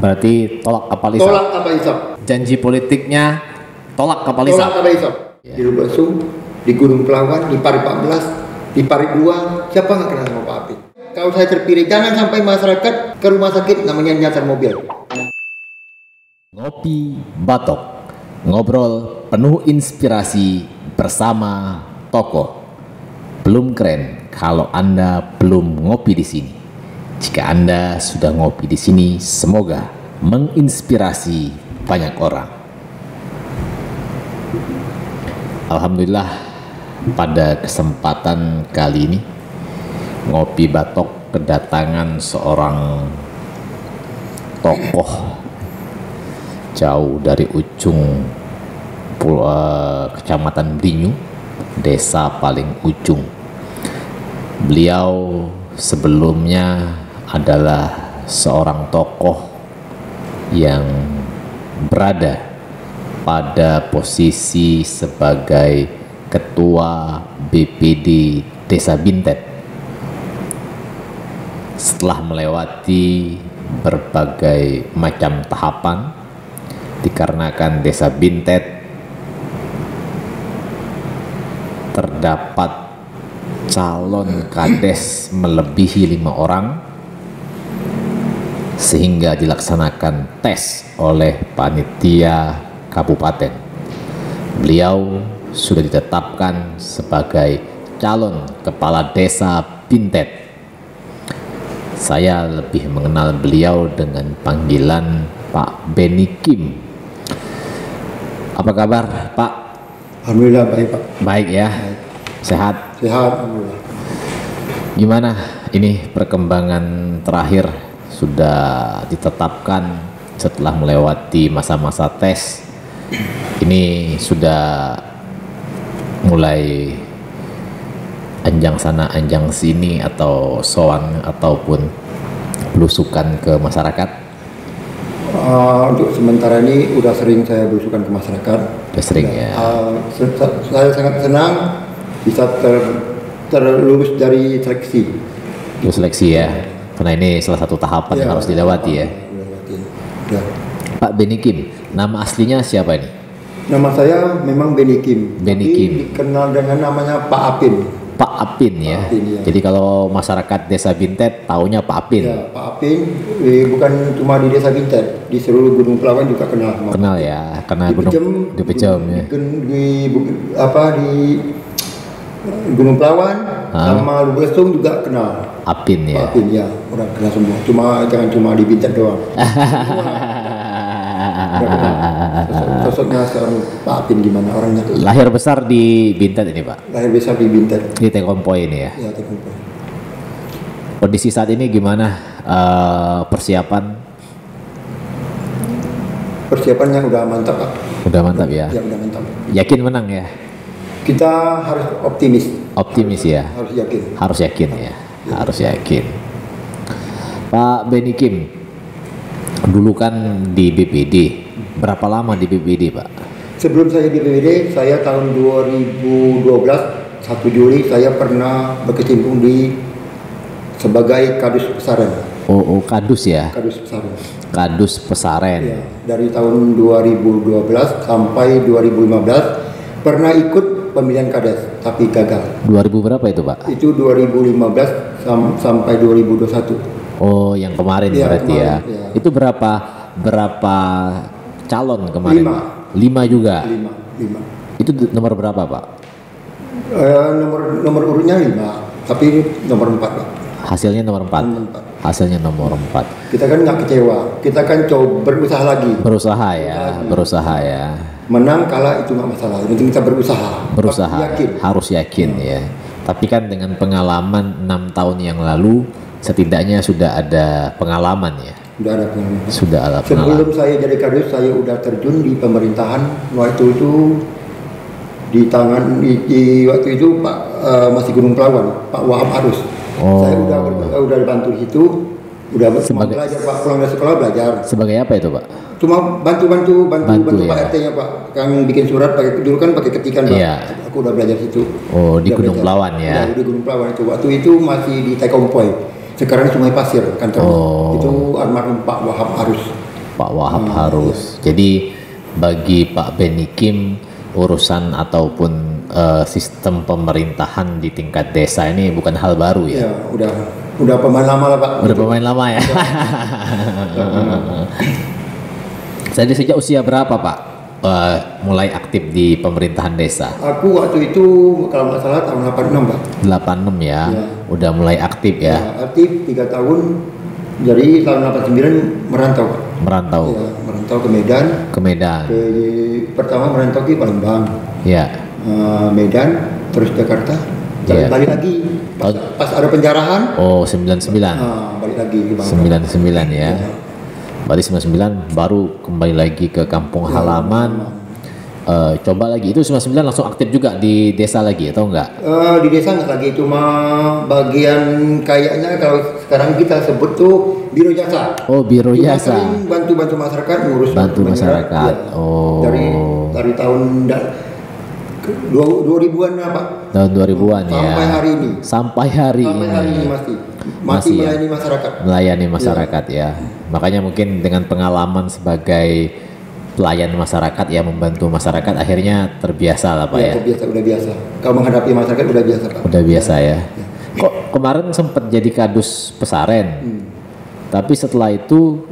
Berarti tolak kapal isap. Tolak kapal isap. Janji politiknya tolak kapal isap. Tolak kapal isap. Di Lubesung, di Gunung Pelawan, di Pari 14, di Pari 2, siapa nggak kenal sama Pak Apin? Kalau saya terpilih, jangan sampai masyarakat ke rumah sakit namanya nyasar mobil. Ngopi Batok, ngobrol penuh inspirasi bersama tokoh. Belum keren kalau Anda belum ngopi di sini. Jika Anda sudah ngopi di sini, semoga menginspirasi banyak orang. Alhamdulillah, pada kesempatan kali ini Ngopi Batok kedatangan seorang tokoh jauh dari ujung Kecamatan Brinyu, desa paling ujung. Beliau sebelumnya adalah seorang tokoh yang berada pada posisi sebagai Ketua BPD Desa Bintet. Setelah melewati berbagai macam tahapan, dikarenakan Desa Bintet terdapat calon kades melebihi 5 orang, sehingga dilaksanakan tes oleh panitia kabupaten. Beliau sudah ditetapkan sebagai calon kepala desa Bintet. Saya lebih mengenal beliau dengan panggilan Pak Benny Kim. Apa kabar, Pak? Alhamdulillah baik, Pak. Baik ya. Baik. Sehat. Sehat, alhamdulillah. Gimana ini perkembangan terakhir? Sudah ditetapkan setelah melewati masa-masa tes. Ini sudah mulai anjang sana anjang sini atau soan ataupun belusukan ke masyarakat? Untuk sementara ini udah sering saya belusukan ke masyarakat. Udah sering ya. Saya sangat senang bisa terlulus dari seleksi. Terus seleksi ya. Karena ini salah satu tahapan yang harus dilewati ya. Ya. Pak Benny Kim, nama aslinya siapa ini? Nama saya memang Benny Kim. Benny tapi Kim. dikenal dengan namanya Pak Apin. Pak Apin ya. Apin, ya. Jadi kalau masyarakat Desa Bintet taunya Pak Apin. Ya, Pak Apin bukan cuma di Desa Bintet, di seluruh Gunung Pelawan juga kenal. Kenal ya, karena Gunung di Pejem ya. Di Gunung Pelawan sama Lubesung juga kenal. Apin ya. Pak Apin ya, orang kenal semua. Jangan cuma di Bintet doang. Sosoknya seorang Pak Apin gimana orangnya? Lahir besar di Bintet ini, Pak? Lahir besar di Bintet. Di Tekompoy ini ya? Ya, Tekompoy. Kondisi saat ini gimana persiapan? Persiapannya udah mantap, Pak. Udah mantap ya? Ya, udah mantap. Yakin menang ya? Kita harus optimis. Optimis ya? Harus yakin. Harus yakin ya? Harus yakin. Pak Benny Kim, dulu kan di BPD. Berapa lama di BPD, Pak? Sebelum saya di BPD, saya tahun 2012, 1 Juli saya pernah berkecimpung sebagai Kadus Pesaren. Oh, Kadus ya? Kadus Pesaren. Kadus Pesaren. Ya, dari tahun 2012 sampai 2015 pernah ikut pemilihan kades, tapi gagal. 2000 berapa itu, Pak? Itu 2015 sampai 2021. Oh, yang kemarin Ya, berarti kemarin, ya. ya. Itu berapa calon kemarin? 5. 5 juga. 5. Itu nomor berapa, Pak? Nomor urutnya 5, tapi nomor 4, Pak. Hasilnya nomor 4. Nomor 4. Hasilnya nomor 4. Kita kan nggak kecewa, kita kan coba berusaha lagi. Berusaha ya. Menang kalah itu nggak masalah, yang penting kita berusaha. Berusaha. Yakin. Harus yakin ya. Tapi kan dengan pengalaman 6 tahun yang lalu, setidaknya sudah ada pengalaman ya. Sudah ada pengalaman. Sudah ada Sebelum pengalaman. saya jadi kadus, saya udah terjun di pemerintahan. Waktu itu di waktu itu Pak masih Gunung Pelawan, Pak Wahab Arus. Oh. Saya udah dibantu itu, udah belajar Pak, pulang dari sekolah belajar. Sebagai apa itu, Pak? Cuma bantu ya. Pak RT-nya, Pak. Kami bikin surat dulu kan pakai ketikan, Pak. Iya. Aku udah belajar situ. Oh, di Udah Gunung belajar. Pelawan ya. Udah, di Gunung Pelawan itu. Waktu itu masih di Tekompoy. Sekarang Sungai Pasir kantornya. Oh. Itu almarhum Pak Wahab Arus. Pak Wahab harus. Jadi bagi Pak Beni Kim urusan ataupun sistem pemerintahan di tingkat desa ini bukan hal baru ya. Ya, udah pemain lama lah Pak. Udah pemain lama ya. Jadi sejak usia berapa Pak mulai aktif di pemerintahan desa? Aku waktu itu kalau nggak salah tahun 86 Pak. 86 ya, udah mulai aktif ya. Aktif 3 tahun. Jadi tahun 89 merantau Pak. Merantau. Ya, merantau ke Medan. Ke Medan. Pertama merantau ke Palembang. Ya. Medan, terus Jakarta. Balik lagi. Pas ada penjarahan. Oh, 99. Balik lagi ke Bangka. 99 ya. Berarti 99 baru kembali lagi ke kampung halaman. Coba lagi itu 99 langsung aktif juga di desa lagi atau enggak? Di desa enggak lagi, cuma bagian kayaknya kalau sekarang kita sebut tuh biro jasa. Oh, biro jasa. Bantu masyarakat ngurus. Bantu masyarakat. Ya. Oh. Dari tahun 2000-an Pak. Tahun 2000-an ya. Sampai hari ini. Sampai hari ini masih melayani masyarakat. Melayani masyarakat ya. Makanya mungkin dengan pengalaman sebagai pelayan masyarakat ya, membantu masyarakat, akhirnya terbiasa lah Pak ya. Udah biasa. Kalau menghadapi masyarakat udah biasa Pak. Udah biasa ya. Kok kemarin sempat jadi kadus pesaren. Tapi setelah itu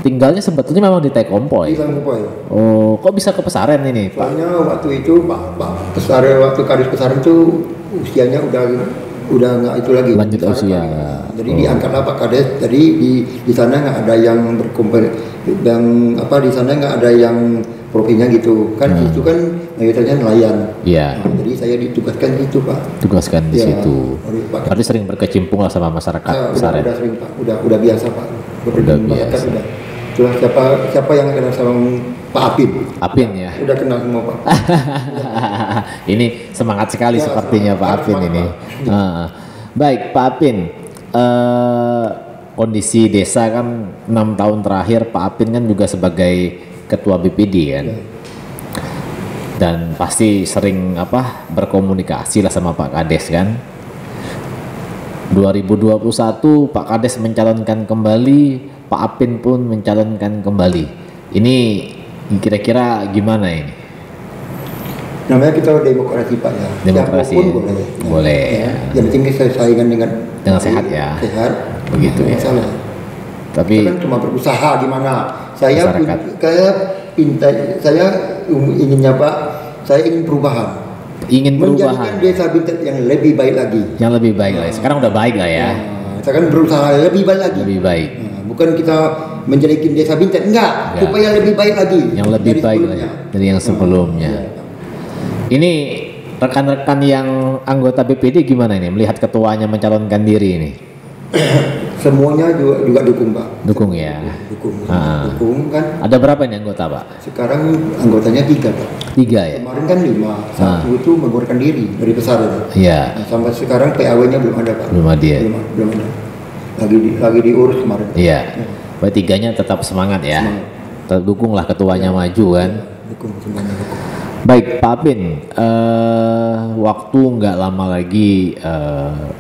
tinggalnya sebetulnya memang di Tekompoy. Di Tekompoy. Oh, kok bisa ke pesaren ini Pak? Soalnya waktu itu Pak pesaren, waktu kadus pesaren itu usianya udah nggak itu lagi. Lanjut usia. Jadi diangkatlah Pak Kades. Jadi di sana nggak ada yang dan di sana nggak ada yang profilnya gitu kan. Itu kan mayoritasnya nelayan. Iya. Jadi saya ditugaskan gitu Pak. Tugaskan di situ. Berarti sering berkecimpung lah sama masyarakat pesaren. Udah sering Pak. Udah biasa Pak. Udah biasa. Itulah siapa yang kenal sama Pak Apin? Apin ya. Udah kenal semua Pak. Ini semangat sekali ya, sepertinya Pak Apin ini. Baik Pak Apin, kondisi desa kan 6 tahun terakhir Pak Apin kan juga sebagai ketua BPD kan. Ya. Dan pasti sering berkomunikasi lah sama Pak Kades kan. 2021 Pak Kades mencalonkan kembali, Pak Apin pun mencalonkan kembali. Ini kira-kira gimana ini? Namanya kita demokrasi Pak ya. Demokrasi boleh. Boleh. Ya. Yang penting kita saingan dengan sehat ya. Sehat. Begitu ya. Masalah. Tapi kita kan cuma berusaha gimana. Saya inginnya Pak, saya ingin perubahan. Menjadikan desa Bintet yang lebih baik lagi. Yang lebih baik lagi. Sekarang udah baik lah ya. Saya kan berusaha lebih baik lagi. Lebih baik. Bukan kita menjadikan desa Bintet, enggak. Supaya lebih baik lagi. Yang lebih baik lagi dari yang sebelumnya. Ini rekan-rekan yang anggota BPD gimana ini melihat ketuanya mencalonkan diri ini? Semuanya juga dukung Pak. Dukung ya. Dukung kan. Ada berapa ini anggota Pak? Sekarang anggotanya 3 Pak. 3 ya. Kemarin kan 5. Satu itu mengundurkan diri dari besar itu. Iya. Sampai sekarang PAW-nya belum ada Pak. Belum ada. Belum ada. Lagi diurus kemarin. Iya. Berarti 3-nya tetap semangat ya. Tetap dukunglah ketuanya maju kan. Dukung semuanya. Baik Pak Apin, waktu nggak lama lagi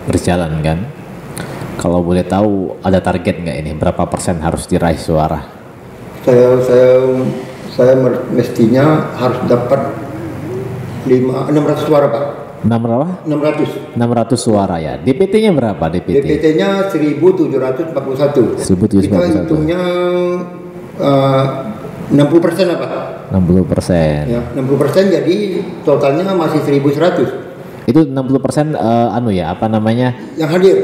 berjalan kan. Kalau boleh tahu ada target nggak ini? Berapa persen harus diraih suara? Saya mestinya harus dapat 600 suara Pak. 600 suara ya. DPT-nya berapa DPT? DPT-nya 1741. 1741. Kita hitungnya 60% apa? 60%. Ya, 60% jadi totalnya masih 1100. Itu 60% Yang hadir.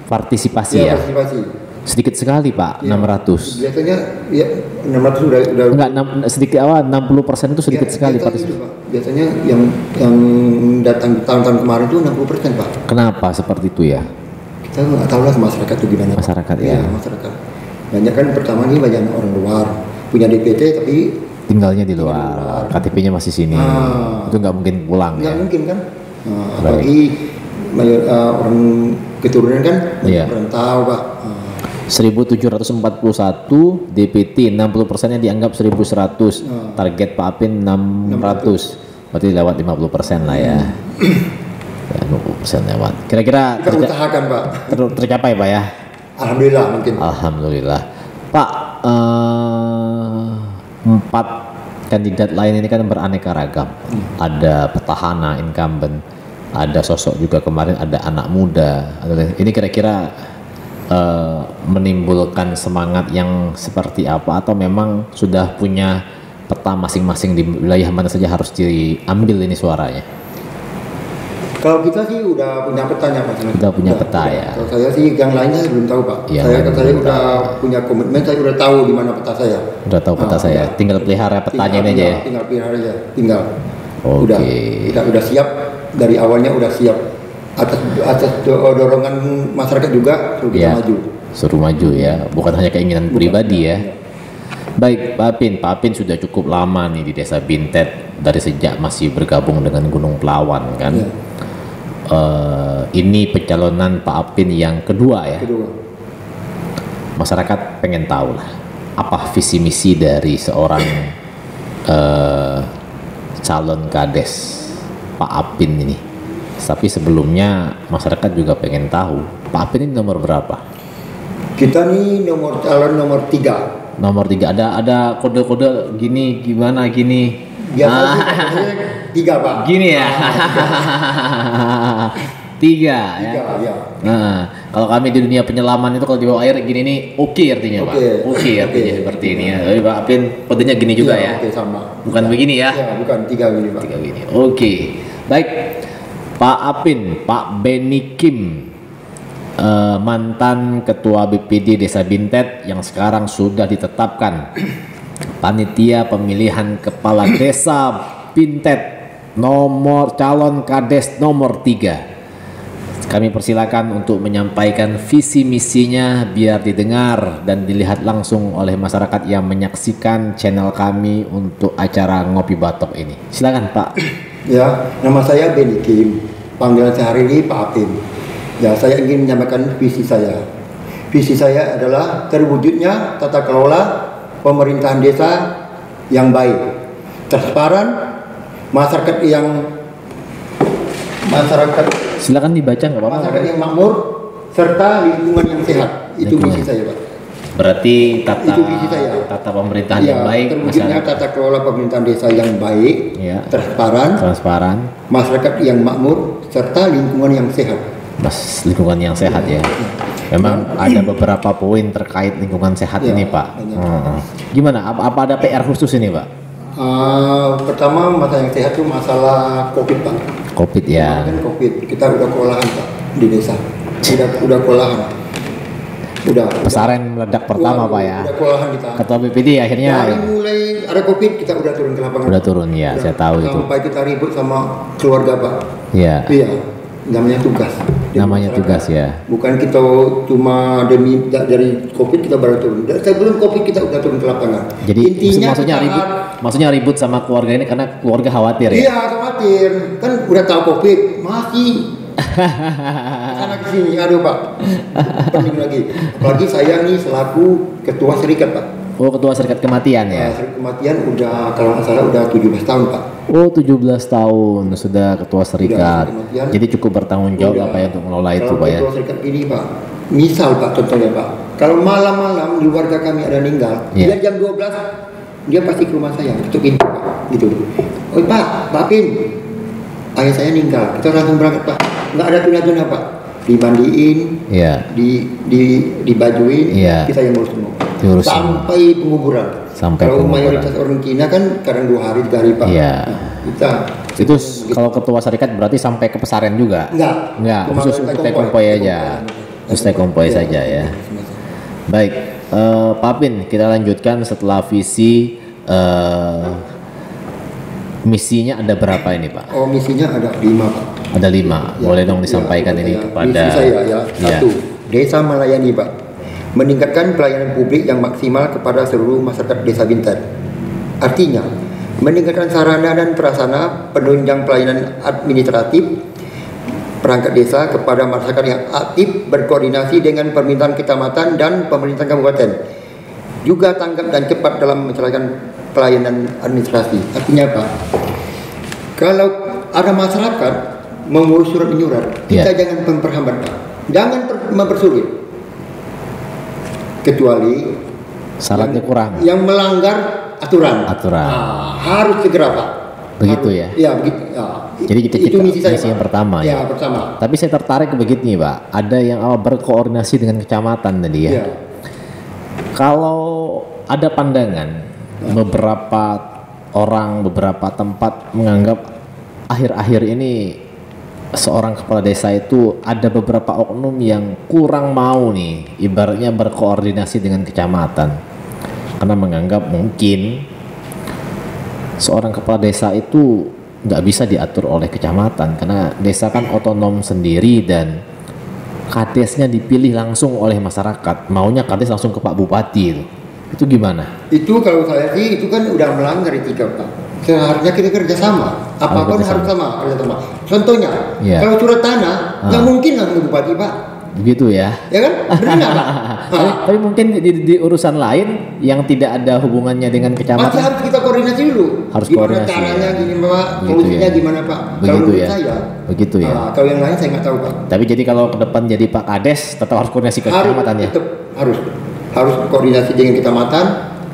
Partisipasi ya. Partisipasi. Sedikit sekali Pak, ya. 600. Biasanya ya 600 udah enggak sedikit 60% itu sedikit sekali partisipasi. Biasanya yang datang tahun-tahun kemarin itu 60% Pak. Kenapa seperti itu ya? Kita nggak tahu lah masyarakat itu gimana. Masyarakat ya. Masyarakat. Banyak kan pertama ini banyak orang luar punya DPT tapi tinggalnya di luar. KTP-nya masih sini. Itu nggak mungkin pulang. Nggak mungkin kan. Apalagi orang keturunan kan merantau Pak. 1741 DPT 60%-nya dianggap 1100. Target Pak Apin 600. Berarti lewat 50% lah ya. Ya 50% lewat. Kira-kira kita usahakan Pak. Tercapai Pak ya. Alhamdulillah mungkin. Alhamdulillah. Pak, 4 kandidat lain ini kan beraneka ragam. Ada petahana, incumbent, ada sosok juga kemarin ada anak muda. Ini kira-kira menimbulkan semangat yang seperti apa, atau memang sudah punya peta masing-masing di wilayah mana saja harus diambil ini suaranya? Kalau kita sih udah punya petanya Mas. Udah punya peta ya. Kalau saya sih yang lainnya belum tahu Pak. Yang saya lain udah punya komitmen, saya udah tahu di mana peta saya. Udah tahu peta saya. Ya. Tinggal pelihara petanya ini aja ya. Tinggal pelihara aja. Tinggal. Oke. Udah siap dari awalnya, udah siap. Atas dorongan masyarakat juga suruh kita maju. Suruh maju ya, bukan hanya keinginan pribadi ya. Baik, Pak Apin sudah cukup lama nih di Desa Bintet, dari sejak masih bergabung dengan Gunung Pelawan kan. Ya. Ini pencalonan Pak Apin yang kedua ya. Kedua. Masyarakat pengen tahu lah apa visi misi dari seorang calon kades Pak Apin ini. Tapi sebelumnya masyarakat juga pengen tahu Pak Apin ini nomor berapa? Kita nih calon nomor 3. Nomor 3, ada kode-kode gini, gimana gini? Biasanya 3 Pak. Gini ya. 3 ya. Ya. Nah, kalau kami di dunia penyelaman itu kalau di bawah air gini nih oke artinya Pak. Oke artinya seperti ini ya. Tapi Pak Apin kodenya gini juga ya. Oke, sama. Bukan begini ya. Ya, bukan 3 gini Pak. 3 gini. Oke. Baik. Pak Apin, Pak Beni Kim, mantan Ketua BPD Desa Bintet yang sekarang sudah ditetapkan panitia pemilihan kepala Desa Bintet, nomor calon kades nomor 3. Kami persilakan untuk menyampaikan visi misinya biar didengar dan dilihat langsung oleh masyarakat yang menyaksikan channel kami untuk acara Ngopi Batok ini. Silakan Pak. Ya, nama saya Beni Kim. Panggilan sehari ini Pak Apin. Ya, saya ingin menyampaikan visi saya. Visi saya adalah terwujudnya tata kelola pemerintahan desa yang baik, transparan, masyarakat Silakan dibaca nggak apa-apa. Masyarakat yang makmur serta lingkungan yang sehat. Itu visi saya, Pak. Berarti itu visi saya. tata pemerintahan yang baik, terwujudnya tata kelola pemerintahan desa yang baik, transparan, masyarakat yang makmur serta lingkungan yang sehat. Lingkungan yang sehat ya. Memang ada beberapa poin terkait lingkungan sehat ini Pak. Gimana? Apa ada PR khusus ini Pak? Pertama masalah yang sehat itu masalah COVID Pak. COVID ya. COVID kita udah kewalahan Pak di desa. Udah kewalahan. Udah pesaren meledak pertama Pak ya. Udah kewalahan kita. Ketua BPD akhirnya. Dari mulai ada COVID kita udah turun ke lapangan. Udah turun ya, saya tahu itu. Sampai kita ribut sama keluarga Pak. Iya. Iya. Namanya tugas. Namanya tugas ya. Bukan kita cuma dari COVID kita baru turun. Sebelum COVID kita udah turun ke lapangan. Jadi intinya maksudnya ribut sama keluarga ini karena keluarga khawatir ya. Iya khawatir. Kan udah tahu COVID masih sana kesini. Aduh Pak. Penting lagi. Apalagi saya nih selaku ketua serikat Pak. Oh, ketua serikat kematian ya? Serikat kematian udah kalau nggak salah udah 17 tahun Pak. Oh, 17 tahun sudah ketua serikat. Jadi cukup bertanggung jawab apa ya untuk mengelola itu Pak ya? Ketua serikat ini Pak, misal Pak contohnya Pak, kalau malam-malam di warga kami ada meninggal, dia jam 12 dia pasti ke rumah saya, tutup pintu Pak, gitu. Oh Pak, Pak Apin, ayah saya meninggal, kita langsung berangkat Pak, nggak ada tunda-tunda Pak, dimandiin, dibajuin, kita yang ngurus semua. Sampai penguburan. Kalau mayoritas orang Cina kan kadang 2 hari 3 hari Pak. Iya. Kita itu kalau ketua serikat berarti sampai ke pesaren juga? Enggak. Khusus Ustai Kompoi aja. Ustai Kompoi saja ya. Baik, Pak Apin, kita lanjutkan setelah visi. Misinya ada berapa ini Pak? Oh, misinya ada 5 Pak. Ada 5. Boleh dong disampaikan ini kepada. Misi saya ya. 1. Desa melayani Pak. Meningkatkan pelayanan publik yang maksimal kepada seluruh masyarakat Desa Bintet. Artinya, meningkatkan sarana dan prasarana penunjang pelayanan administratif perangkat desa kepada masyarakat yang aktif berkoordinasi dengan pemerintahan kecamatan dan pemerintahan kabupaten. Juga tanggap dan cepat dalam menjalankan pelayanan administrasi. Artinya apa? Kalau ada masyarakat mengurus surat menyurat, kita jangan memperhambat Pak. Jangan mempersulit. kecuali Syaratnya kurang. yang melanggar aturan. Harus segera Pak. Begitu harus, ya. Ya begitu. Jadi kita misi saya, yang pertama ya. ya. Pertama. Tapi saya tertarik begini Pak. Ada yang berkoordinasi dengan kecamatan tadi ya. Kalau ada pandangan beberapa orang, beberapa tempat menganggap akhir-akhir ini seorang kepala desa itu ada beberapa oknum yang kurang mau nih, ibaratnya berkoordinasi dengan kecamatan, karena menganggap mungkin seorang kepala desa itu nggak bisa diatur oleh kecamatan karena desa kan otonom sendiri dan kadesnya dipilih langsung oleh masyarakat, maunya kades langsung ke Pak Bupati itu gimana? Itu kalau saya sih itu kan udah melanggar etika Pak. Seharusnya kita kerjasama, apapun harus sama kerjasama. Contohnya, kalau surat tanah nggak mungkin langsung Bupati Pak. Begitu ya? Ya kan? Benar nggak Pak? Tapi mungkin di urusan lain yang tidak ada hubungannya dengan kecamatan. Masih harus kita koordinasi dulu. Harus gimana koordinasi, caranya, ya. gini Pak, solusinya gimana Pak? Kalau menurut saya, begitu ya. Kalau yang lain saya nggak tahu Pak. Tapi jadi kalau ke depan jadi Pak Kades tetap harus koordinasi ke kecamatan ya? Tetap harus koordinasi dengan kecamatan.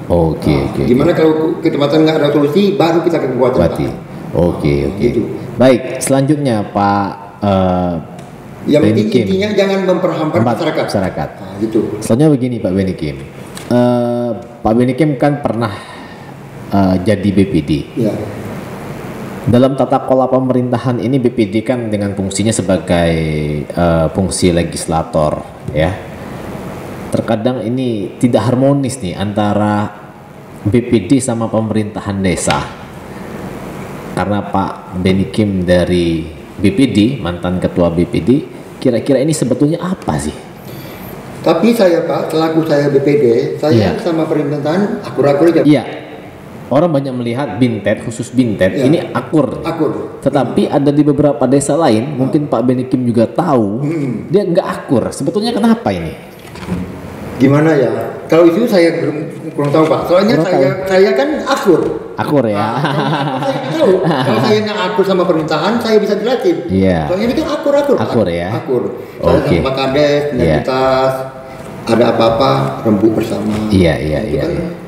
Oke. Gimana kalau kecamatan nggak ada solusi, baru kita ke Bupati. Oke. Gitu. Baik, selanjutnya Pak yang penting intinya jangan memperhambat masyarakat. Gitu. Selanjutnya begini Pak Beni Kim. Pak Beni Kim kan pernah jadi BPD. Ya. Dalam tata kelola pemerintahan ini BPD kan dengan fungsinya sebagai fungsi legislator ya. Terkadang ini tidak harmonis nih antara BPD sama pemerintahan desa. Karena Pak Beni Kim dari BPD, mantan ketua BPD, kira-kira ini sebetulnya apa sih? Tapi saya Pak, selaku saya BPD, saya sama pemerintahan akur-akur aja. Iya. Orang banyak melihat Bintet, khusus Bintet, ini akur. Tetapi ada di beberapa desa lain, mungkin Pak Beni Kim juga tahu, dia nggak akur. Sebetulnya kenapa ini? Gimana ya? Kalau itu saya kurang tahu Pak. Soalnya saya kan akur. Akur ya. Saya tahu. Kalau saya nggak akur sama pemerintahan, saya bisa jelasin. Iya. Soalnya ini kan akur. Akur ya. Akur. Saya sama Kades, identitas, ada apa-apa rembuk bersama. Iya.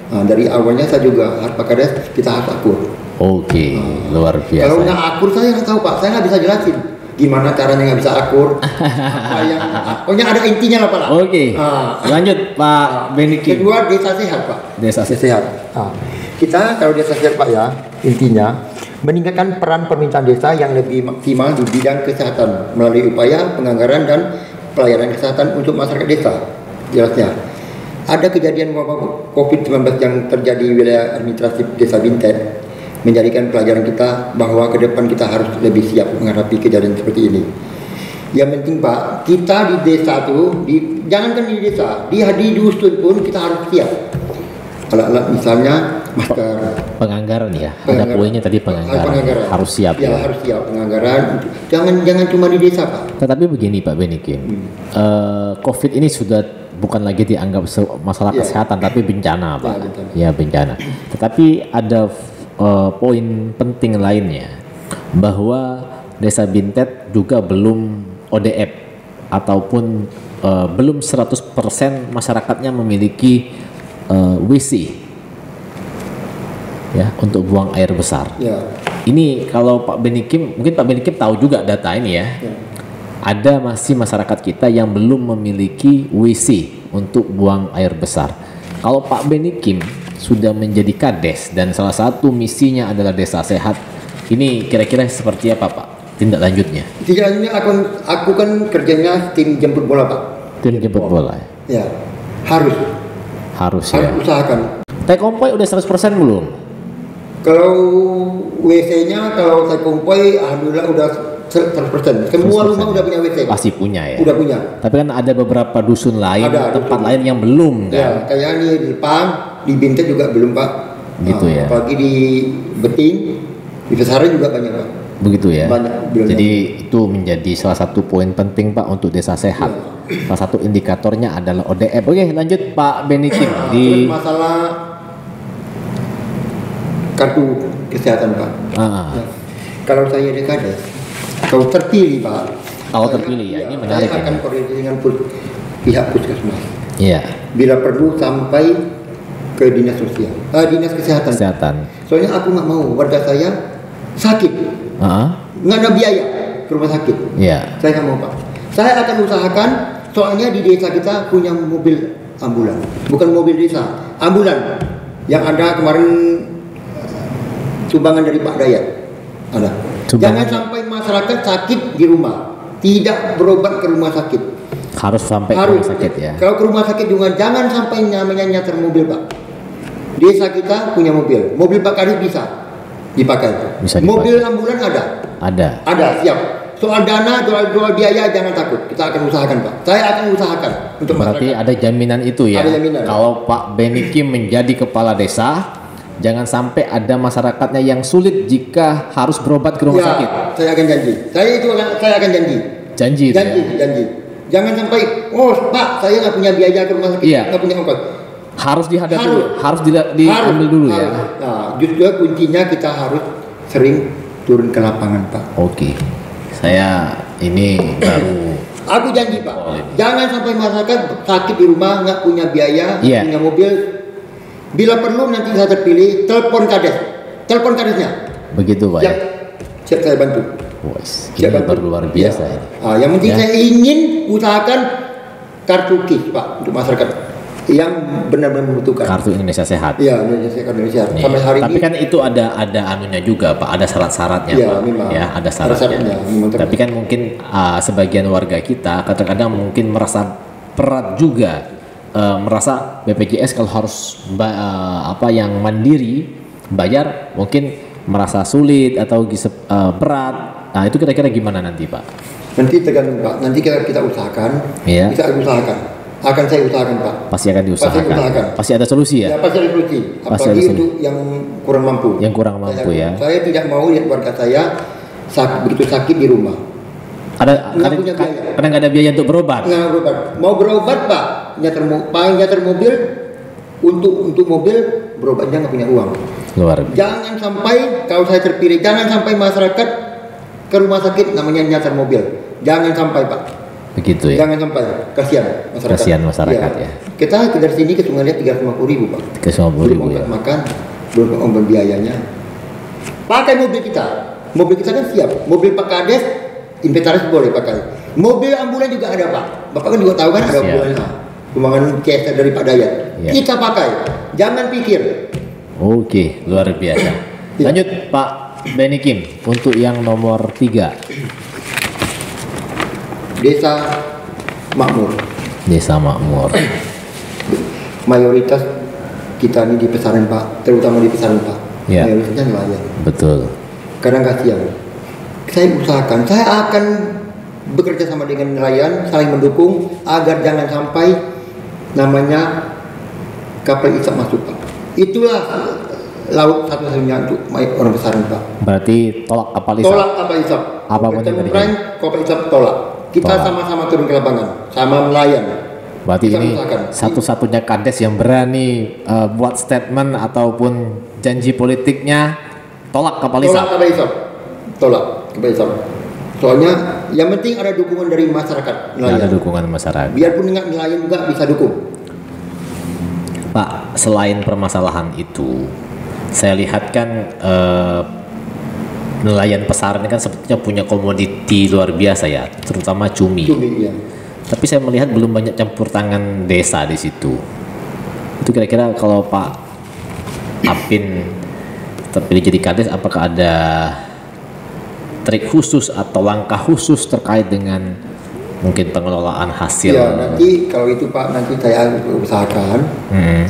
Nah, dari awalnya saya juga harus Pak Kades, kita harus akur. Oke, luar biasa. Kalau nggak akur saya nggak tahu Pak. Saya nggak bisa jelasin. Gimana caranya nggak bisa akur? Pokoknya ada intinya lah Pak. Oke. Lanjut Pak Beni Kim. Kedua, desa sehat Pak. Desa sehat. Kita kalau desa sehat Pak ya, intinya meningkatkan peran pemerintahan desa yang lebih maksimal di bidang kesehatan melalui upaya penganggaran dan pelayanan kesehatan untuk masyarakat desa. Jelasnya, ada kejadian wabah COVID-19 yang terjadi di wilayah administratif Desa Bintet menjadikan pelajaran kita bahwa ke depan kita harus lebih siap menghadapi kejadian seperti ini. Yang penting Pak, kita di desa tuh, jangankan di desa, di dusun pun kita harus siap. Alat-alat misalnya masker. Penganggaran ya, ada poinnya tadi penganggaran. Harus siap ya. Harus siap penganggaran. Jangan cuma di desa Pak. Tetapi begini Pak Beni Kim, COVID ini sudah bukan lagi dianggap masalah kesehatan, tapi bencana Pak. Ya bencana. Tetapi ada poin penting lainnya bahwa Desa Bintet juga belum ODF ataupun belum 100% masyarakatnya memiliki WC ya untuk buang air besar. Ini kalau Pak Beni Kim, mungkin Pak Beni Kim tahu juga data ini ya. Ada masih masyarakat kita yang belum memiliki WC untuk buang air besar. Kalau Pak Beni Kim sudah menjadi Kades dan salah satu misinya adalah desa sehat, ini kira-kira seperti apa Pak tindak lanjutnya? Tindak lanjutnya aku kan kerjanya tim jemput bola Pak. Tim jemput bola ya? Harus ya. Usahakan. Tekompoi udah 100% belum? Kalau WC-nya kalau Tekompoi alhamdulillah udah 100%. Semua 100%. Rumah udah punya WC. Pasti punya ya. Udah punya. Tapi kan ada beberapa dusun lain, tempat lain yang belum kan. Ya, kayak di depan, di Bintet juga belum Pak. Gitu ya. Apalagi di Beting, di Besaran juga banyak Pak. Begitu ya. Banyak, belum. Jadi itu menjadi salah satu poin penting Pak untuk desa sehat. Salah satu indikatornya adalah ODF. Oke, lanjut Pak Beni Kim di masalah kartu kesehatan Pak. Ya. Kalau saya di Kades, kalau terpilih Pak. Kalau terpilih ya, ini menarik. Saya akan koordinasi dengan pihak puskesmas. Iya. Bila perlu sampai ke dinas sosial, dinas kesehatan. Kesehatan. Soalnya aku nggak mau warga saya sakit, nggak ada biaya ke rumah sakit. Iya. Saya nggak mau Pak. Saya akan usahakan, soalnya di desa kita punya mobil ambulan, bukan mobil desa, ambulan yang ada kemarin sumbangan dari Pak Dayat. Ada. Jangan sampai masyarakat sakit di rumah, tidak berobat ke rumah sakit. Harus sampai ke rumah sakit ya. Kalau ke rumah sakit juga jangan sampai namanya nyater mobil Pak. Desa kita punya mobil Pak Kadis bisa dipakai. Bisa dipakai. Mobil ambulan ada. Ada, siap. Soal dana, jual biaya jangan takut. Kita akan usahakan Pak. Saya akan usahakan untuk berarti masyarakat. ada jaminan itu ya. Ada jaminan. Kalau Pak Benny Kim menjadi kepala desa, jangan sampai ada masyarakatnya yang sulit jika harus berobat ke rumah sakit. Saya akan janji. Saya akan janji. Janji itu ya. Janji. Jangan sampai, Pak, saya nggak punya biaya ke rumah sakit, nggak punya ongkos. Harus dihadapi dulu, harus diambil dulu ya. Nah, justru kuncinya kita harus sering turun ke lapangan Pak. Oke. Saya ini baru. Aku janji Pak, jangan sampai masyarakat sakit di rumah nggak punya biaya, nggak punya mobil. Bila perlu nanti saya terpilih, telepon kadesnya. Begitu Pak. Siap saya bantu. Ini baru luar biasa ya. Yang penting saya ingin usahakan kartu KIS Pak untuk masyarakat yang benar-benar membutuhkan. Kartu Indonesia Sehat. Iya, Indonesia Sehat. Sampai hari tapi ini. Kan itu ada anunya juga Pak, ada syarat-syaratnya Pak. Memang. Ya, ada syaratnya. Tapi kan mungkin sebagian warga kita kadang-kadang mungkin merasa berat juga, merasa BPJS kalau harus yang mandiri bayar mungkin merasa sulit atau berat. Nah itu kira-kira gimana nanti Pak? Nanti tergantung Pak. Nanti kita usahakan. Iya. Kita usahakan. Akan saya usahakan Pak. Pasti akan diusahakan. Pasti ada solusi ya? Ya pasti ada solusi. Apalagi untuk yang kurang mampu. Yang kurang mampu ya. Saya tidak mau lihat warga saya begitu sakit di rumah. Karena nggak ada biaya untuk berobat. Nggak berobat. Mau berobat Pak, nyater mobil untuk mobil berobatnya nggak punya uang. Luar biasa. Jangan sampai kalau saya terpilih, jangan sampai masyarakat ke rumah sakit namanya nyater mobil. Jangan sampai Pak. Begitu ya. Jangan sampai, kasihan masyarakat. Kasihan masyarakat ya. Kita dari sini ke Sungai Liat 350.000 Pak. 350.000 ya. Makan, belum ongkos biayanya. Pakai mobil kita. Mobil kita kan siap. Mobil Pak Kades, inventaris boleh pakai. Mobil ambulan juga ada Pak. Bapak kan juga tahu kan ada ambulan. Pembangunan CSR dari Pak Dayat. Ya. Kita pakai. Jangan pikir. Oke, luar biasa. Lanjut Pak Benny Kim untuk yang nomor 3. Desa Makmur. Desa Makmur. Mayoritas kita ini di pesanan Pak, terutama di pesanan Pak. Ya. Mayoritasnya nelayan. Betul. Kadang kasihan. Saya usahakan, saya akan bekerja sama dengan nelayan, saling mendukung agar jangan sampai namanya kapal isap masuk Pak. Itulah laut satu-satunya untuk orang pesanan Pak. Berarti tolak kapal isap. Tolak kapal isap. Apapun yang terjadi. Kapal isap tolak. Kita sama-sama turun ke lapangan, sama nelayan. Berarti ini satu-satunya kades yang berani buat statement ataupun janji politiknya tolak kapal isap. Tolak kapal isap. Tolak kapal isap. Soalnya yang penting ada dukungan dari masyarakat nelayan. Ada dukungan masyarakat. Biarpun enggak nelayan juga bisa dukung. Pak, selain permasalahan itu, saya lihat kan nelayan pesaran ini kan sebetulnya punya komoditi luar biasa ya, terutama cumi. Cumi ya. Tapi saya melihat belum banyak campur tangan desa di situ. Itu kira-kira kalau Pak Apin terpilih jadi kades, apakah ada trik khusus atau langkah khusus terkait dengan mungkin pengelolaan hasil? Ya, nanti kalau itu Pak, nanti saya usahakan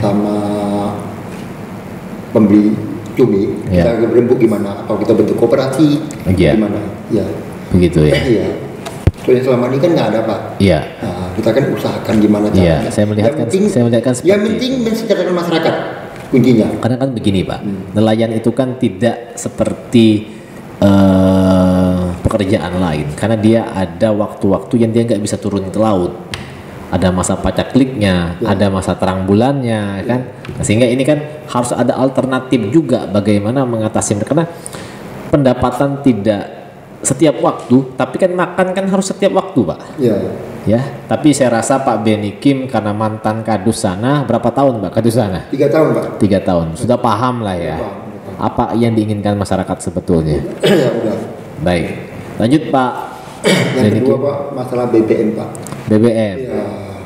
sama pembeli cumi, kita berembuk gimana, atau kita bentuk koperasi, gimana? Ya. Begitu ya. Iya. Soalnya selama ini kan nggak ada Pak. Iya. Nah, kita kan usahakan gimana caranya. Iya. Saya melihatkan seperti yang penting mensejahterakan masyarakat kuncinya. Karena kan begini Pak, nelayan itu kan tidak seperti pekerjaan lain, karena dia ada waktu-waktu yang dia nggak bisa turun ke laut. Ada masa pacakliknya, ada masa terang bulannya, kan. Nah, sehingga ini kan harus ada alternatif juga bagaimana mengatasi mereka, karena pendapatan tidak setiap waktu, tapi kan makan kan harus setiap waktu Pak. Ya. Ya, tapi saya rasa Pak Benny Kim karena mantan kadus sana, berapa tahun Pak kadus sana? 3 tahun Pak. 3 tahun, sudah paham lah ya. Apa yang diinginkan masyarakat sebetulnya? Ya udah. Baik, lanjut Pak. Yang Benny kedua Kim. Pak, masalah BBM Pak. BBM. Ya,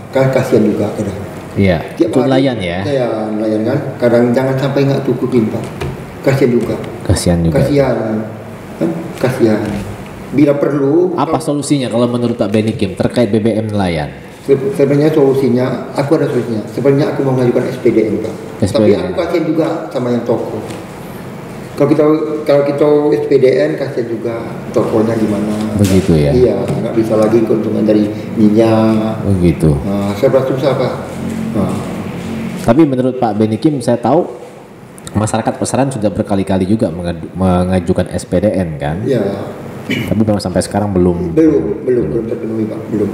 kan kasihan juga kadang. Iya, Tiap itu hari- nelayan ya. Ya, nelayan kan. Kadang jangan sampai nggak cukupin Pak. Kasihan juga. Kasihan juga. Kasihan. Kan? Kasihan. Bila perlu, Apa solusinya kalau menurut Pak Benny Kim terkait BBM nelayan? sebenarnya solusinya, aku ada solusinya. Sebenarnya aku mau mengajukan SPDN Pak. Tapi SPDN. aku kasihan juga sama yang toko. Kalau kita SPDN kasihan juga tokonya gimana. Begitu ya. Iya, nggak bisa lagi keuntungan dari minyak. Begitu. Nah, serba susah Pak. Nah, Tapi menurut Pak Benny Kim saya tahu masyarakat pesaran sudah berkali-kali juga mengajukan SPDN kan. ya Tapi memang sampai sekarang belum. belum terpenuhi Pak, belum.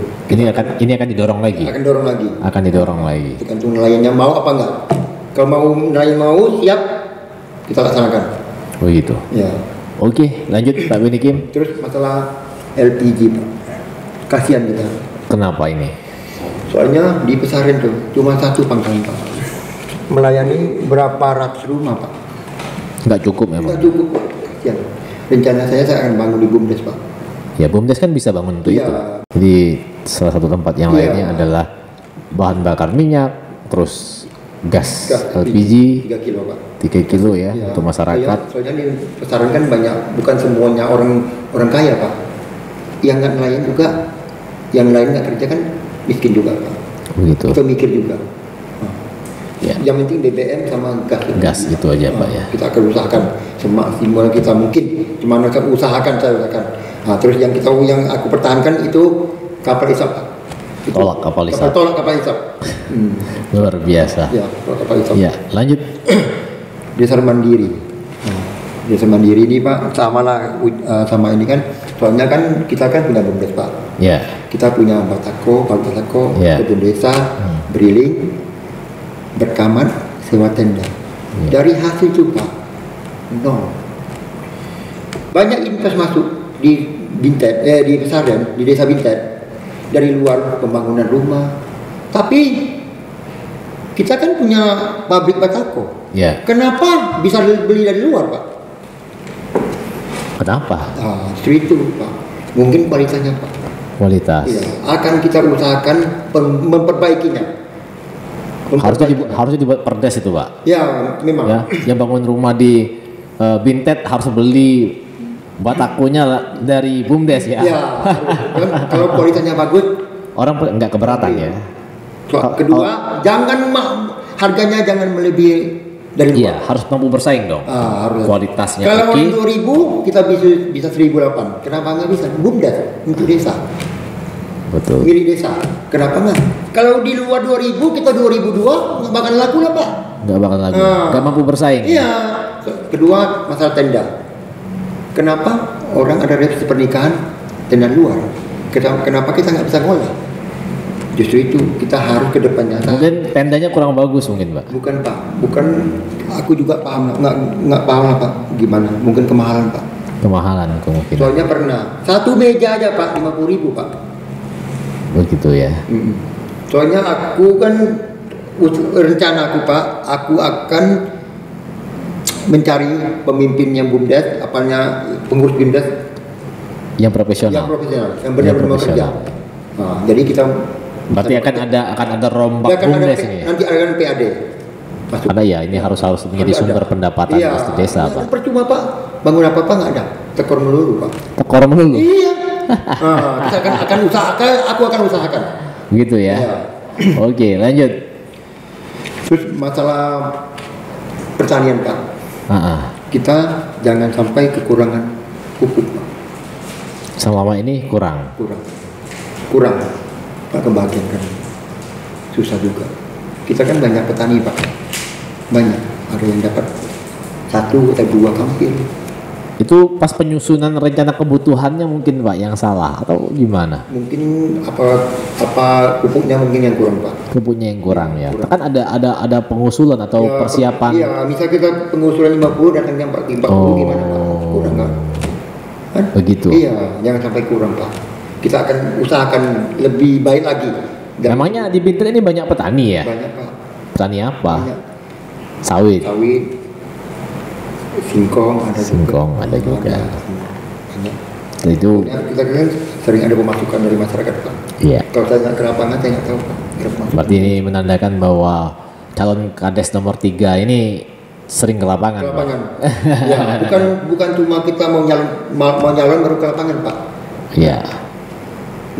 Ini akan didorong lagi. Akan dorong lagi. Akan didorong lagi. Tergantung nelayannya mau apa enggak. Kalau mau nelayan mau siap, kita laksanakan. Begitu. Ya. Oke, lanjut Pak Benny Kim. Terus masalah LPG Pak, kasihan kita. Kenapa ini? Soalnya di Pesaran tuh cuma satu pangkalan Pak, melayani berapa ratus rumah Pak. Nggak cukup memang. Nggak cukup Pak. Kasihan. Rencana saya akan bangun di BUMDes Pak. Ya BUMDes kan bisa bangun untuk Iya. itu. Jadi salah satu tempat yang Iya. lainnya adalah bahan bakar minyak, terus gas Gas LPG 3 kilo Pak. 3 kilo ya Ya, untuk masyarakat. Soalnya di Pesaran kan banyak, bukan semuanya orang kaya Pak. Yang nggak nelayan juga, yang lain nggak kerja kan miskin juga Pak. Begitu. Kita mikir juga. Nah, Ya. yang penting BBM sama gas. Gas itu aja Pak ya. Kita akan usahakan semaksimal kita mungkin. Cuma akan usahakan saya usahakan. Nah, terus yang aku pertahankan itu kapal isap Pak. Itu. Tolak kapal isap. Tolak kapal isap. Luar biasa. Ya, tolak kapal isap. Ya, lanjut. Desa Mandiri. Desa Mandiri ini Pak sama lah sama ini kan. Soalnya kan kita kan punya BUMDes Pak. Ya, Kita punya Batako, Ya. kebun desa, Beriling, berkamar, sewa tenda. Dari hasil itu Pak, nol. Banyak invest masuk di Bintet, di Pesaran, di desa Bintet. Dari luar pembangunan rumah. Tapi kita kan punya pabrik Batako. ya. Kenapa bisa beli dari luar Pak? Kenapa? Justru itu Pak. Mungkin kualitasnya Pak. Kualitas. Iya, akan kita usahakan memperbaikinya. Harusnya dibuat perdes itu Pak. Ya, memang. Ya, yang bangun rumah di Bintet harus beli batakonya dari BUMDes ya. Ya, kan kalau kualitasnya bagus. Orang nggak keberatan ya. Kedua, harganya jangan melebihi dari Iya, luar. harus mampu bersaing dong. Harus. Kualitasnya Kalau oke. 2.000 kita bisa 1.008. Kenapa nggak bisa? BUMDes untuk desa, Betul. milik desa. Kenapa nggak? Kalau di luar 2.000 kita 2.002 nggak bakal laku lah Pak. Nggak bakal lagi. Nggak mampu bersaing. Iya. Kedua, masalah tenda. Kenapa orang ada resepsi pernikahan tenda luar? Kenapa kita nggak bisa ngolah? Justru itu kita harus ke depannya. Mungkin tendanya kurang bagus mungkin Pak. Bukan Pak, bukan. Aku juga paham, nggak paham lah Pak. Gimana? Mungkin kemahalan Pak. Kemahalan kemungkinan. Soalnya pernah satu meja aja Pak 50.000 Pak. Begitu ya. Soalnya aku kan rencana aku Pak, aku akan mencari pemimpin yang BUMDes, pengurus BUMDes Yang profesional. yang profesional, yang benar-benar mau kerja. profesional. Nah, jadi kita Berarti akan ada rombak dia akan ada BUMDes ini. nanti akan PAD. Masuk. Ada ya, ini harus menjadi Harus sumber ada. pendapatan Iya. pasti desa Pak. Percuma Pak, bangun apa-apa nggak ada, tekor melulu Pak. Tekor melulu. Iya. Kita akan usahakan, aku akan usahakan. Gitu ya. Iya. Oke, lanjut. Terus masalah pertanian Pak, kita jangan sampai kekurangan pupuk Pak. Selama ini kurang. kurang Pak, kebahagiaan kan susah juga. Kita kan banyak petani Pak, banyak, ada yang dapat 1 atau 2 kampil. Itu pas penyusunan rencana kebutuhannya mungkin Pak yang salah atau gimana? Mungkin apa pupuknya mungkin yang kurang Pak. Pupuknya yang kurang ya. Kurang. Kan ada pengusulan atau Ya, persiapan. Iya, misal kita pengusulan 50 datangnya 40 gimana Pak? Kurang kan? Begitu. Iya, jangan sampai kurang Pak. Kita akan usahakan lebih baik lagi. Namanya di Bintan ini banyak petani ya? Banyak Pak. Petani apa? Banyak. Sawit. Sawit, singkong ada Singkong juga. ada juga. Banyak. Itu Ya, kita kan sering ada pemasukan dari masyarakat Pak. iya. Kalau saya nggak ke lapangan saya nggak tahu Pak. Ada pemasukan. Berarti ini menandakan bahwa calon kades nomor 3 ini sering ke lapangan. Ke Pak. lapangan. Ya, bukan cuma kita mau nyalon baru ke lapangan Pak. Iya.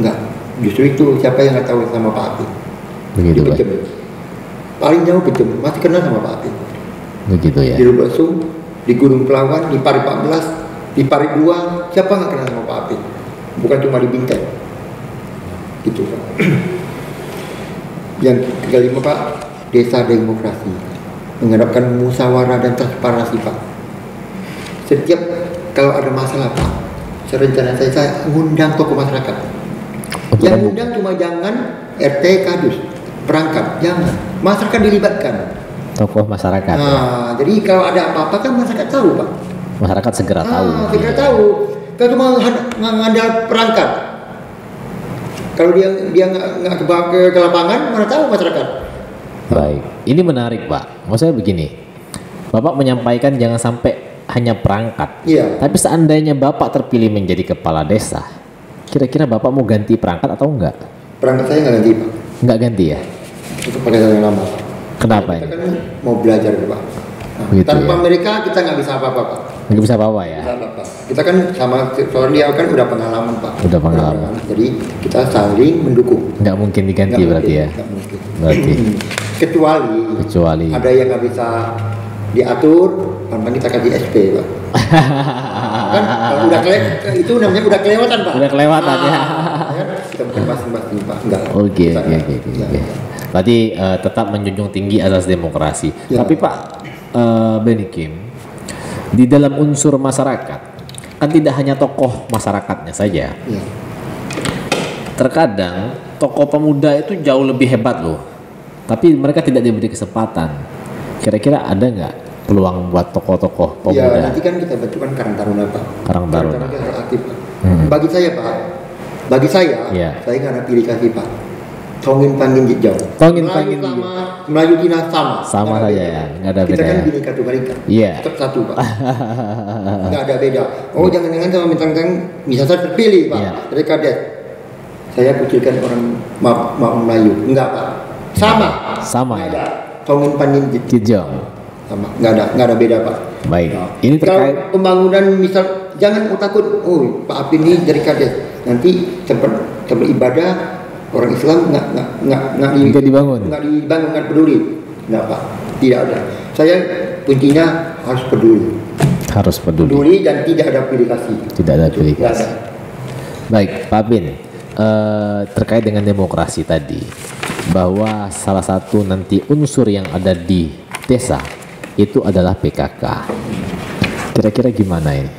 Enggak. Justru itu siapa yang nggak tahu sama Pak Apin. Begitu, Di Pak. Pejem. Paling jauh Pejem, masih kenal sama Pak Apin. Begitu ya. Di Lubesung, di Gunung Pelawan, di Pari 14, di Pari 2, siapa nggak kenal sama Pak Apin? Bukan cuma di Bintan. Gitu Pak. Yang kelima Pak, desa demokrasi. Mengharapkan musyawarah dan transparansi Pak. Setiap kalau ada masalah Pak, rencana saya ngundang tokoh masyarakat. Yang ngundang cuma jangan RT Kadus, perangkat, jangan. Masyarakat dilibatkan. Tokoh masyarakat. Ya. Nah, jadi kalau ada apa-apa kan masyarakat tahu Pak. Masyarakat segera tahu. Segera tahu. Kalau cuma ngandal perangkat, kalau dia nggak ke lapangan, mana tahu masyarakat. Baik, ini menarik Pak. Maksudnya begini, Bapak menyampaikan jangan sampai hanya perangkat. Iya. Tapi seandainya Bapak terpilih menjadi kepala desa, kira-kira Bapak mau ganti perangkat atau enggak? Perangkat saya nggak ganti Pak. Enggak ganti ya? Itu pakai yang lama Pak. Kenapa Kita ini? kan mau belajar Pak. Nah, Begitu tanpa ya? mereka kita nggak bisa apa-apa Pak. Nggak bisa apa-apa ya? Bisa apa-apa. Kita kan sama soalnya dia kan udah pengalaman Pak. Udah pengalaman. Jadi kita saling mendukung. Nggak mungkin diganti Nggak berarti mungkin, ya? nggak mungkin. Berarti Kecuali ada yang nggak bisa diatur, memang kita kasih SP Pak. Kan kalau itu namanya udah kelewatan Pak. Udah kelewatan ya. Kan kita bukan masing-masing Pak. Enggak. Oke. Ya. Berarti tetap menjunjung tinggi asas demokrasi. Ya. Tapi Pak Benny Kim, di dalam unsur masyarakat kan tidak hanya tokoh masyarakatnya saja. Ya. Terkadang tokoh pemuda itu jauh lebih hebat loh, tapi mereka tidak diberi kesempatan. Kira-kira ada nggak peluang buat tokoh-tokoh Ya, pemuda? nanti kan kita bentukkan Karang Taruna Pak. Karang Taruna. Kita harus aktif Pak. Hmm. Bagi saya Ya. saya nggak ada pilih kasih Pak. Tongin panggil jauh. Tongin Melayu panggil sama Melayu Cina sama. Sama Nggak ada saja beda. ya, nggak ada Kita beda kan ya. Bhinneka Tunggal Ika. Iya. Tetap satu Pak. Nggak ada beda. Oh jangan-jangan sama bintang-bintang bisa saya terpilih Pak. Iya. Dari kadet. Saya kucilkan orang mau Melayu. Enggak Pak. Sama. Sama Nggak ya. ada. Tongin panggil Kijong. sama. Nggak ada beda Pak. Baik. Nah, Ini kalau terkait pembangunan misal jangan takut, oh Pak Apin ini dari kadet, nanti tempat ibadah orang Islam Nggak dibangun. nggak peduli, nggak Pak, tidak ada. Saya kuncinya harus peduli, harus peduli. dan tidak ada pilih kasih. Tidak ada pilih Nggak kasih. ada. Baik, Pak Bin, terkait dengan demokrasi tadi, bahwa salah satu nanti unsur yang ada di desa itu adalah PKK. Kira-kira gimana ini?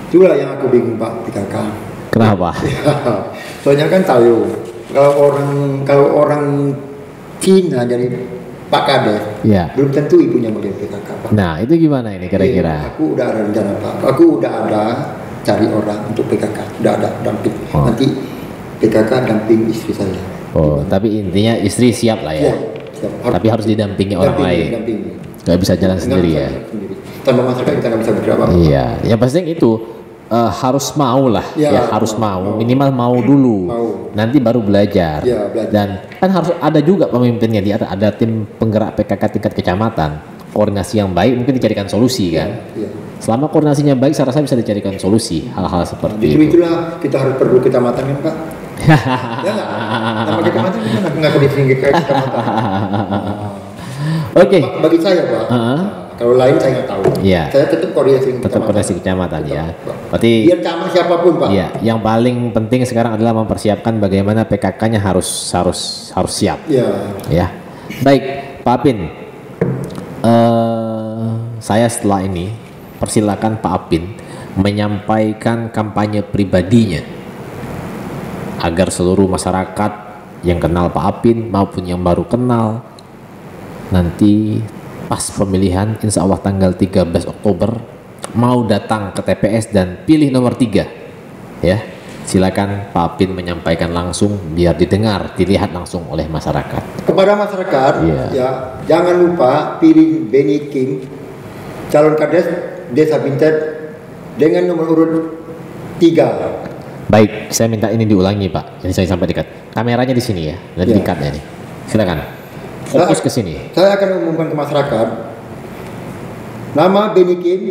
Itulah yang aku bingung Pak, PKK. Kenapa? Soalnya kan tahu kalau orang Cina dari Pak Kades, Ya. belum tentu ibunya model PKK Pak. Nah, itu gimana ini Iya, kira-kira? aku udah ada rencana Pak. Aku udah ada cari orang untuk PKK. Udah ada damping. Oh. Nanti PKK damping istri saya. Oh, tapi intinya istri siap lah ya. Siap, siap. Tapi harus didampingi orang lain. Dampingi. Nggak bisa jalan sendiri ya. Tanpa masyarakat kita nggak bisa bergerak Pak. Iya, yang penting itu harus mau lah, Ya, ya harus mau. minimal mau dulu, Mau. nanti baru belajar. Ya, belajar. Dan kan harus ada juga pemimpinnya di atas, ada tim penggerak PKK tingkat kecamatan, koordinasi yang baik mungkin dicarikan solusi kan. Iya. Selama koordinasinya baik, saya rasa bisa dicarikan solusi hal-hal seperti Justru itu. itulah kita harus perlu kecamatan kan Pak. Ya nggak? Tanpa kecamatan kita nggak boleh tinggi ke kecamatan. Oke, Bagi saya Pak. Kalau lain saya nggak tahu. Iya. Saya tetap koordinasi dengan tetap koordinasi kecamatan ya. Tetap, Pak. Berarti Biar camat siapapun Pak. iya, yang paling penting sekarang adalah mempersiapkan bagaimana PKK-nya harus siap. Iya. Ya, baik, Pak Apin. Saya setelah ini persilakan Pak Apin menyampaikan kampanye pribadinya agar seluruh masyarakat yang kenal Pak Apin maupun yang baru kenal nanti pas pemilihan insya Allah tanggal 13 Oktober mau datang ke TPS dan pilih nomor 3 Ya, silakan Pak Pin menyampaikan langsung biar didengar, dilihat langsung oleh masyarakat. Kepada masyarakat, Iya. ya jangan lupa pilih Benny Kim, calon kades Desa Bintet dengan nomor urut 3. Baik, saya minta ini diulangi Pak. Ini saya sampai dekat. Kameranya di sini ya, lebih Ya. dekatnya nih. Silakan. Fokus ke sini. Saya akan umumkan ke masyarakat nama Benny Kim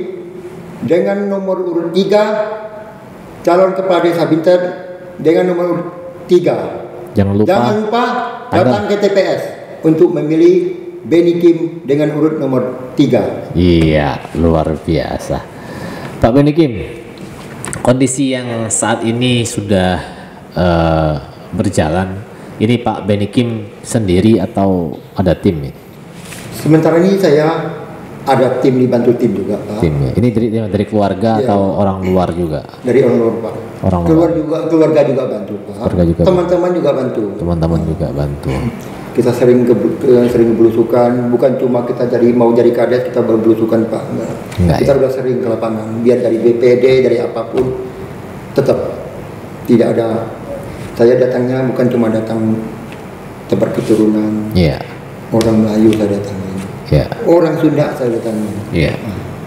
dengan nomor urut 3, calon kepala Desa Bintet dengan nomor urut 3. Jangan lupa Datang ke TPS untuk memilih Benny Kim dengan urut nomor 3. Iya, luar biasa. Pak Benny Kim, kondisi yang saat ini sudah berjalan, ini Pak Benny Kim sendiri atau ada tim ini? Sementara ini saya ada tim, dibantu tim juga, Pak. Tim ya. Ini dari keluarga Iya. atau orang luar juga? Dari orang luar, Pak. Orang Keluarga juga bantu, Pak. Keluarga juga Teman-teman juga bantu. Teman-teman juga bantu. Kita sering belusukan, bukan cuma kita mau jadi kades kita berbelusukan, Pak. Enggak, Kita ya? udah sering ke lapangan, biar dari BPD, dari apapun, tetap tidak ada. Saya datangnya bukan cuma datang tempat keturunan Iya, orang Melayu, saya datangin. iya, Orang Sunda saya datangin. iya.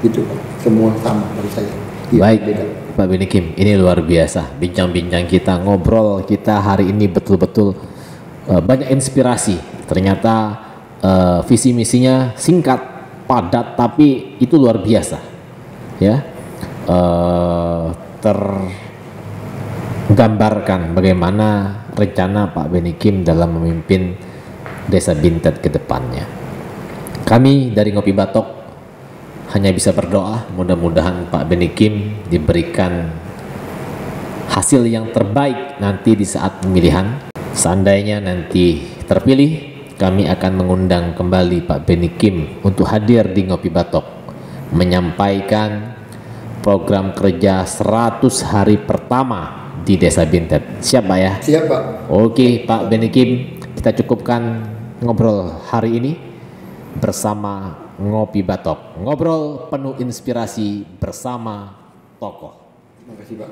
Gitu, Pak. Semua sama dari saya. Iya, Baik, beda. Pak Benny Kim, ini luar biasa. Bincang-bincang kita, ngobrol kita hari ini betul-betul banyak inspirasi. Ternyata visi misinya singkat, padat, tapi itu luar biasa. Ya, tergambarkan bagaimana rencana Pak Benny Kim dalam memimpin Desa Bintet ke depannya. Kami dari Ngopi Batok hanya bisa berdoa mudah-mudahan Pak Benny Kim diberikan hasil yang terbaik nanti di saat pemilihan. Seandainya nanti terpilih, kami akan mengundang kembali Pak Benny Kim untuk hadir di Ngopi Batok menyampaikan program kerja 100 hari pertama di Desa Bintet. Siap Pak ya? Siap, Pak. Oke Pak Benny Kim, kita cukupkan ngobrol hari ini bersama Ngopi Batok. Ngobrol penuh inspirasi bersama tokoh. Terima kasih, Pak.